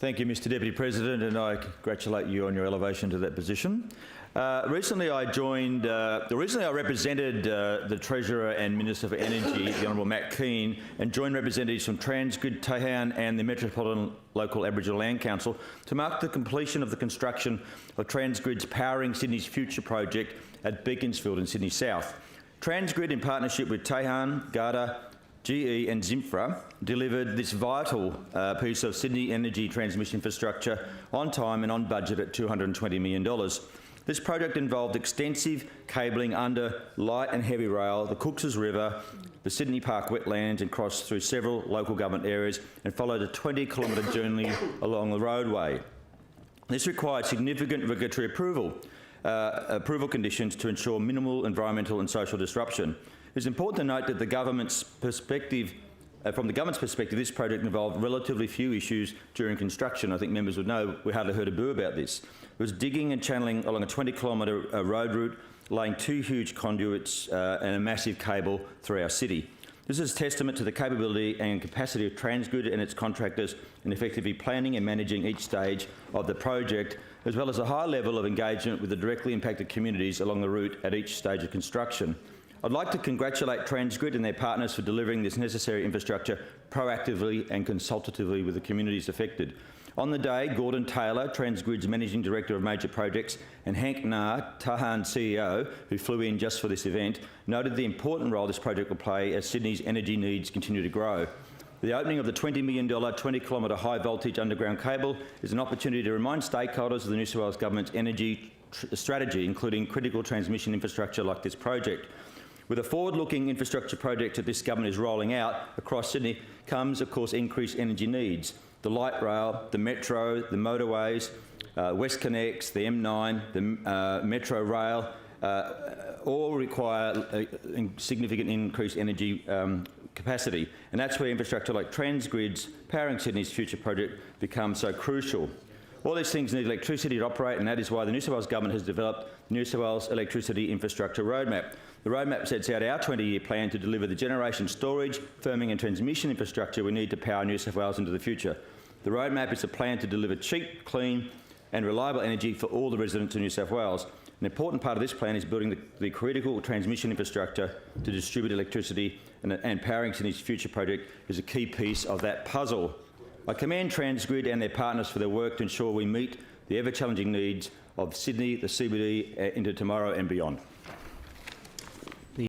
Thank you, Mr Deputy President, and I congratulate you on your elevation to that position. Recently I represented the Treasurer and Minister for Energy, the Honourable Matt Keane, and joined representatives from Transgrid, Taihan and the Metropolitan Local Aboriginal Land Council to mark the completion of the construction of Transgrid's Powering Sydney's Future project at Beaconsfield in Sydney South. Transgrid, in partnership with Taihan, Garda, GE and Zinfra, delivered this vital piece of Sydney energy transmission infrastructure on time and on budget at $220 million. This project involved extensive cabling under light and heavy rail, the Cooks's River, the Sydney Park wetlands, and crossed through several local government areas and followed a 20-kilometre journey along the roadway. This required significant regulatory approval conditions to ensure minimal environmental and social disruption. It's important to note that from the government's perspective, this project involved relatively few issues during construction. I think members would know we hardly heard a boo about this. It was digging and channelling along a 20-kilometre road route, laying 2 huge conduits and a massive cable through our city. This is testament to the capability and capacity of Transgrid and its contractors in effectively planning and managing each stage of the project, as well as a high level of engagement with the directly impacted communities along the route at each stage of construction. I'd like to congratulate Transgrid and their partners for delivering this necessary infrastructure proactively and consultatively with the communities affected. On the day, Gordon Taylor, Transgrid's Managing Director of Major Projects, and Hank Nah, Taihan CEO, who flew in just for this event, noted the important role this project will play as Sydney's energy needs continue to grow. The opening of the $20 million 20-kilometre high-voltage underground cable is an opportunity to remind stakeholders of the New South Wales Government's energy strategy, including critical transmission infrastructure like this project. With a forward-looking infrastructure project that this government is rolling out across Sydney comes, of course, increased energy needs. The light rail, the metro, the motorways, WestConnex, the M9, the metro rail, all require a significant increased energy capacity. And that's where infrastructure like Transgrid's Powering Sydney's Future project becomes so crucial. All these things need electricity to operate, and that is why the New South Wales Government has developed the New South Wales Electricity Infrastructure Roadmap. The roadmap sets out our 20-year plan to deliver the generation, storage, firming and transmission infrastructure we need to power New South Wales into the future. The roadmap is a plan to deliver cheap, clean and reliable energy for all the residents of New South Wales. An important part of this plan is building the critical transmission infrastructure to distribute electricity, and Powering Sydney's Future project is a key piece of that puzzle. I commend Transgrid and their partners for their work to ensure we meet the ever-challenging needs of Sydney, the CBD, into tomorrow and beyond.